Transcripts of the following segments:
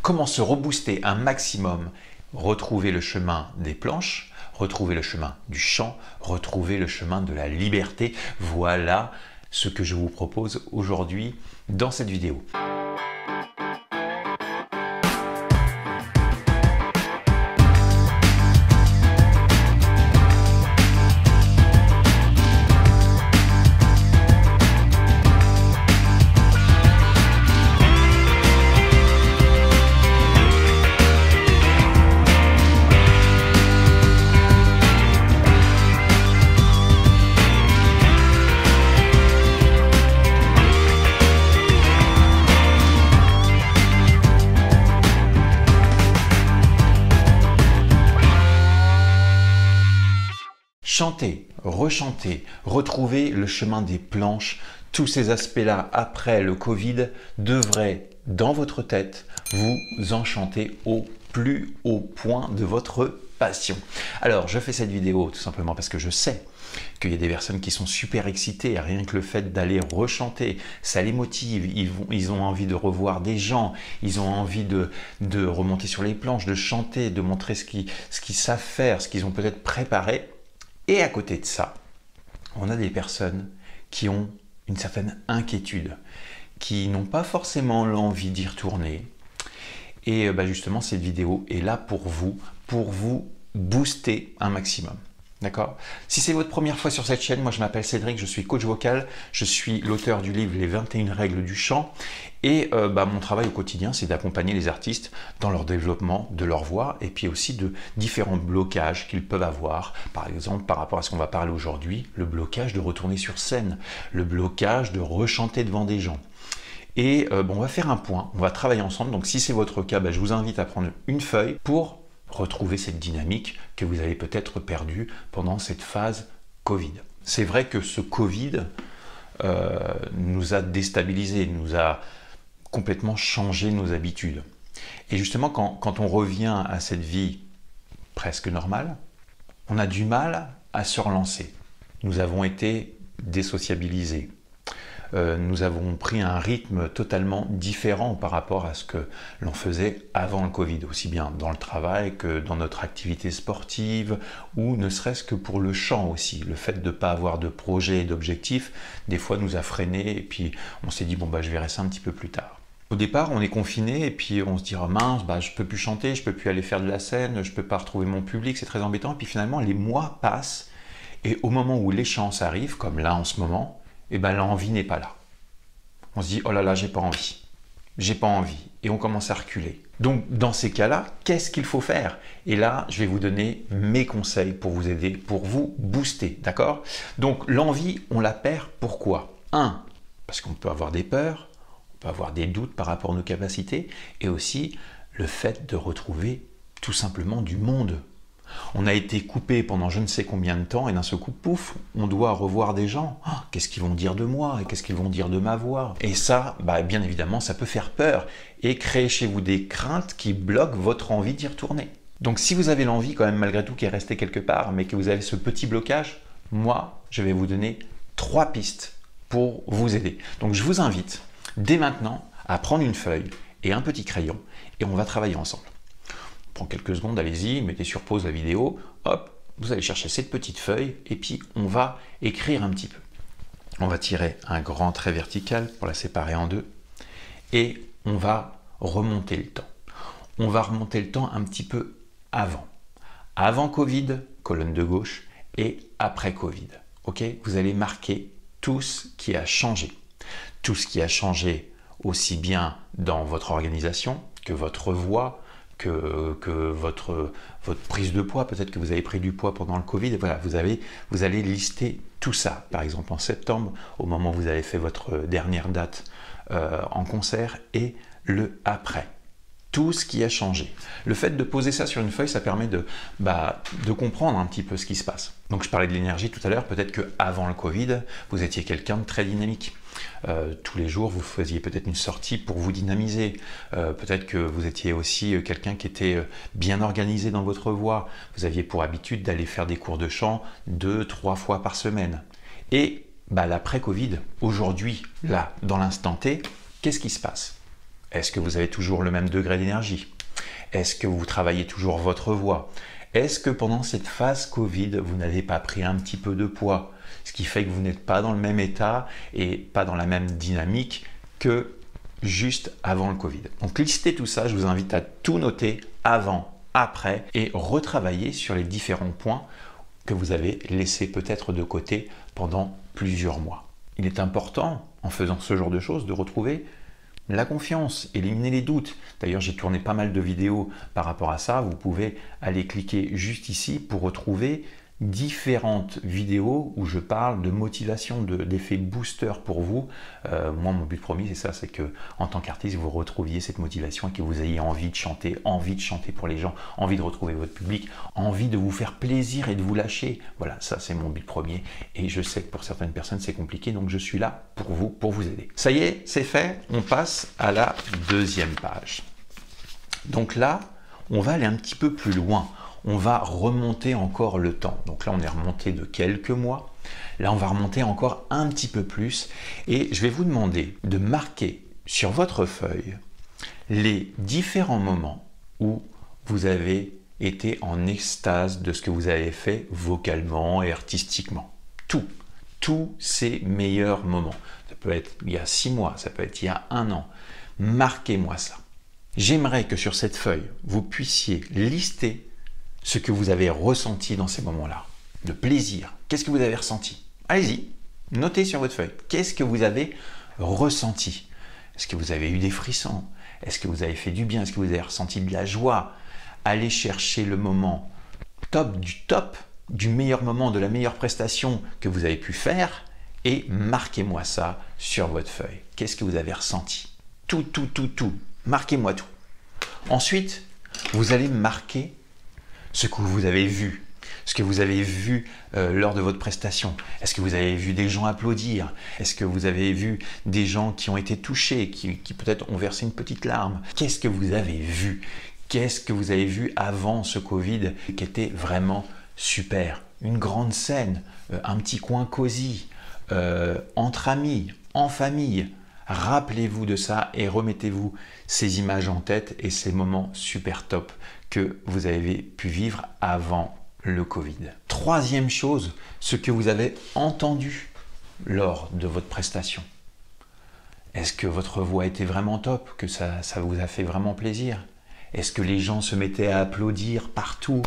Comment se rebooster un maximum, retrouver le chemin des planches, retrouver le chemin du chant, retrouver le chemin de la liberté. Voilà ce que je vous propose aujourd'hui dans cette vidéo. Chanter, rechanter, retrouver le chemin des planches, tous ces aspects-là après le Covid devraient, dans votre tête, vous enchanter au plus haut point de votre passion. Alors, je fais cette vidéo tout simplement parce que je sais qu'il y a des personnes qui sont super excitées, rien que le fait d'aller rechanter, ça les motive, ils ont envie de revoir des gens, ils ont envie de remonter sur les planches, de chanter, de montrer ce qu'ils savent faire, ce qu'ils ont peut-être préparé. Et à côté de ça, on a des personnes qui ont une certaine inquiétude, qui n'ont pas forcément l'envie d'y retourner. Et justement, cette vidéo est là pour vous booster un maximum. D'accord? Si c'est votre première fois sur cette chaîne, moi je m'appelle Cédric, je suis coach vocal, je suis l'auteur du livre Les 21 règles du chant et mon travail au quotidien c'est d'accompagner les artistes dans leur développement de leur voix et puis aussi de différents blocages qu'ils peuvent avoir. Par exemple, par rapport à ce qu'on va parler aujourd'hui, le blocage de retourner sur scène, le blocage de rechanter devant des gens. Et on va faire un point, on va travailler ensemble, donc si c'est votre cas, je vous invite à prendre une feuille pour retrouver cette dynamique que vous avez peut-être perdue pendant cette phase Covid. C'est vrai que ce Covid nous a déstabilisés, nous a complètement changé nos habitudes. Et justement, quand on revient à cette vie presque normale, on a du mal à se relancer. Nous avons été désociabilisés. Nous avons pris un rythme totalement différent par rapport à ce que l'on faisait avant le Covid, aussi bien dans le travail que dans notre activité sportive ou ne serait-ce que pour le chant aussi. Le fait de ne pas avoir de projet et d'objectifs, des fois nous a freinés et puis on s'est dit je verrai ça un petit peu plus tard. Au départ, on est confiné et puis on se dit oh mince, je peux plus chanter, je peux plus aller faire de la scène, je peux pas retrouver mon public, c'est très embêtant. Et puis finalement, les mois passent et au moment où l'échéance arrive, comme là en ce moment, l'envie n'est pas là. On se dit, oh là là, j'ai pas envie. J'ai pas envie. Et on commence à reculer. Donc, dans ces cas-là, qu'est-ce qu'il faut faire? Et là, je vais vous donner mes conseils pour vous aider, pour vous booster. D'accord? Donc, l'envie, on la perd. Pourquoi? 1, parce qu'on peut avoir des peurs, on peut avoir des doutes par rapport à nos capacités, et aussi le fait de retrouver tout simplement du monde. On a été coupé pendant je ne sais combien de temps et d'un seul coup, pouf, on doit revoir des gens. Oh, qu'est-ce qu'ils vont dire de moi et qu'est-ce qu'ils vont dire de ma voix? Et ça, bien évidemment, ça peut faire peur et créer chez vous des craintes qui bloquent votre envie d'y retourner. Donc si vous avez l'envie quand même malgré tout qui est restée quelque part, mais que vous avez ce petit blocage, moi, je vais vous donner 3 pistes pour vous aider. Donc je vous invite dès maintenant à prendre une feuille et un petit crayon et on va travailler ensemble. Prends quelques secondes, allez-y, mettez sur pause la vidéo, hop, vous allez chercher cette petite feuille et puis on va écrire un petit peu. On va tirer un grand trait vertical pour la séparer en deux et on va remonter le temps. On va remonter le temps un petit peu avant. Avant Covid, colonne de gauche, et après Covid. Ok? Vous allez marquer tout ce qui a changé. Tout ce qui a changé aussi bien dans votre organisation que votre voix, que votre prise de poids, peut-être que vous avez pris du poids pendant le Covid, voilà, vous allez lister tout ça. Par exemple en septembre, au moment où vous avez fait votre dernière date en concert, et le après. Tout ce qui a changé. Le fait de poser ça sur une feuille, ça permet de comprendre un petit peu ce qui se passe. Donc je parlais de l'énergie tout à l'heure, peut-être qu'avant le Covid, vous étiez quelqu'un de très dynamique. Tous les jours, vous faisiez peut-être une sortie pour vous dynamiser. Peut-être que vous étiez aussi quelqu'un qui était bien organisé dans votre voix. Vous aviez pour habitude d'aller faire des cours de chant 2-3 fois par semaine. Et l'après-Covid, aujourd'hui, là, dans l'instant T, qu'est-ce qui se passe? Est-ce que vous avez toujours le même degré d'énergie? Est-ce que vous travaillez toujours votre voix? Est-ce que pendant cette phase Covid, vous n'avez pas pris un petit peu de poids? Ce qui fait que vous n'êtes pas dans le même état et pas dans la même dynamique que juste avant le Covid. Donc listez tout ça, je vous invite à tout noter avant, après et retravailler sur les différents points que vous avez laissés peut-être de côté pendant plusieurs mois. Il est important, en faisant ce genre de choses, de retrouver la confiance, éliminer les doutes. D'ailleurs, j'ai tourné pas mal de vidéos par rapport à ça. Vous pouvez aller cliquer juste ici pour retrouver différentes vidéos où je parle de motivation, d'effet booster pour vous. Moi, mon but premier, c'est ça, c'est que en tant qu'artiste, vous retrouviez cette motivation et que vous ayez envie de chanter pour les gens, envie de retrouver votre public, envie de vous faire plaisir et de vous lâcher. Voilà, ça, c'est mon but premier. Et je sais que pour certaines personnes, c'est compliqué, donc je suis là pour vous aider. Ça y est, c'est fait. On passe à la deuxième page. Donc là, on va aller un petit peu plus loin. On va remonter encore le temps. Donc là, on est remonté de quelques mois. Là, on va remonter encore un petit peu plus. Et je vais vous demander de marquer sur votre feuille les différents moments où vous avez été en extase de ce que vous avez fait vocalement et artistiquement. Tous ces meilleurs moments. Ça peut être il y a 6 mois, ça peut être il y a 1 an. Marquez-moi ça. J'aimerais que sur cette feuille, vous puissiez lister ce que vous avez ressenti dans ces moments-là. Le plaisir. Qu'est-ce que vous avez ressenti? Allez-y, notez sur votre feuille. Qu'est-ce que vous avez ressenti? Est-ce que vous avez eu des frissons? Est-ce que vous avez fait du bien? Est-ce que vous avez ressenti de la joie? Allez chercher le moment top, du meilleur moment, de la meilleure prestation que vous avez pu faire et marquez-moi ça sur votre feuille. Qu'est-ce que vous avez ressenti? Tout. Marquez-moi tout. Ensuite, vous allez marquer ce que vous avez vu, ce que vous avez vu lors de votre prestation. Est-ce que vous avez vu des gens applaudir? Est-ce que vous avez vu des gens qui ont été touchés, qui peut-être ont versé une petite larme? Qu'est-ce que vous avez vu? Qu'est-ce que vous avez vu avant ce Covid qui était vraiment super? Une grande scène, un petit coin cosy, entre amis, en famille. Rappelez-vous de ça et remettez-vous ces images en tête et ces moments super top que vous avez pu vivre avant le Covid. Troisième chose, ce que vous avez entendu lors de votre prestation. Est-ce que votre voix était vraiment top, que ça vous a fait vraiment plaisir? Est-ce que les gens se mettaient à applaudir partout?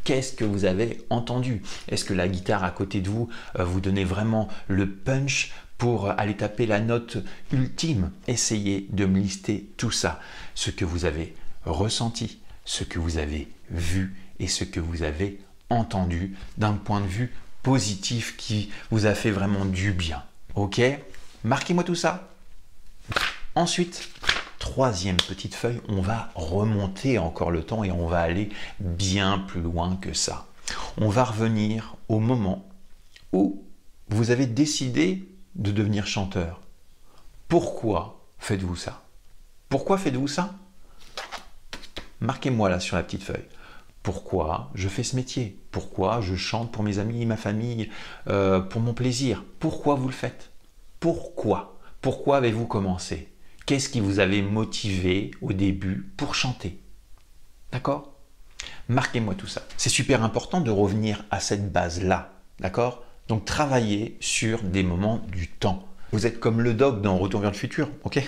Qu'est-ce que vous avez entendu? Est-ce que la guitare à côté de vous vous donnait vraiment le punch pour aller taper la note ultime? Essayez de me lister tout ça, ce que vous avez ressenti, ce que vous avez vu et ce que vous avez entendu d'un point de vue positif qui vous a fait vraiment du bien. Ok? Marquez-moi tout ça. Ensuite, troisième petite feuille, on va remonter encore le temps et on va aller bien plus loin que ça. On va revenir au moment où vous avez décidé de devenir chanteur. Pourquoi faites-vous ça? Pourquoi faites-vous ça? Marquez-moi là sur la petite feuille. Pourquoi je fais ce métier? Pourquoi je chante pour mes amis, ma famille, pour mon plaisir? Pourquoi vous le faites? Pourquoi? Pourquoi avez-vous commencé? Qu'est-ce qui vous avait motivé au début pour chanter? D'accord? Marquez-moi tout ça. C'est super important de revenir à cette base-là. D'accord? Donc, travaillez sur des moments du temps. Vous êtes comme le doc dans Retour vers le futur, ok?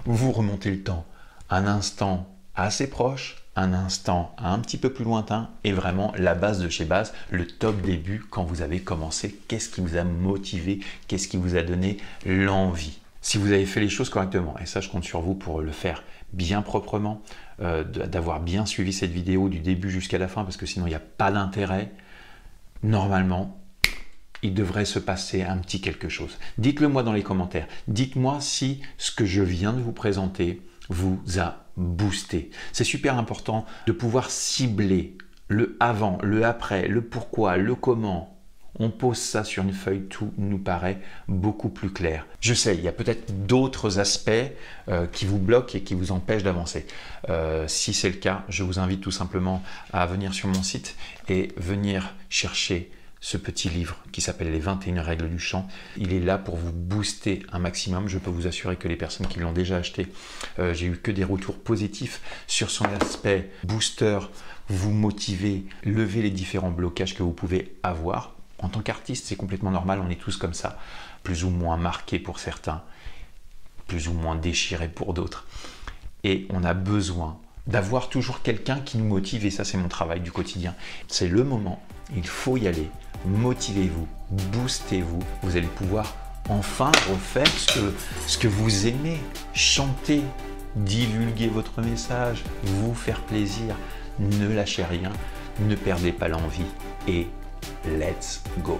Vous remontez le temps. Un instant assez proche, un instant un petit peu plus lointain et vraiment la base de chez base, le top début quand vous avez commencé. Qu'est-ce qui vous a motivé? Qu'est-ce qui vous a donné l'envie? Si vous avez fait les choses correctement, et ça je compte sur vous pour le faire bien proprement, d'avoir bien suivi cette vidéo du début jusqu'à la fin parce que sinon il n'y a pas d'intérêt, normalement, il devrait se passer un petit quelque chose. Dites-le moi dans les commentaires. Dites-moi si ce que je viens de vous présenter vous a boosté. C'est super important de pouvoir cibler le avant, le après, le pourquoi, le comment. On pose ça sur une feuille, tout nous paraît beaucoup plus clair. Je sais, il y a peut-être d'autres aspects qui vous bloquent et qui vous empêchent d'avancer. Si c'est le cas, je vous invite tout simplement à venir sur mon site et venir chercher ce petit livre qui s'appelle Les 21 règles du chant. Il est là pour vous booster un maximum. Je peux vous assurer que les personnes qui l'ont déjà acheté, j'ai eu que des retours positifs sur son aspect booster, vous motiver, lever les différents blocages que vous pouvez avoir. En tant qu'artiste, c'est complètement normal, on est tous comme ça, plus ou moins marqués pour certains, plus ou moins déchirés pour d'autres. Et on a besoin d'avoir toujours quelqu'un qui nous motive, et ça c'est mon travail du quotidien. C'est le moment, il faut y aller, motivez-vous, boostez-vous, vous allez pouvoir enfin refaire ce que vous aimez, chanter, divulguer votre message, vous faire plaisir, ne lâchez rien, ne perdez pas l'envie et let's go!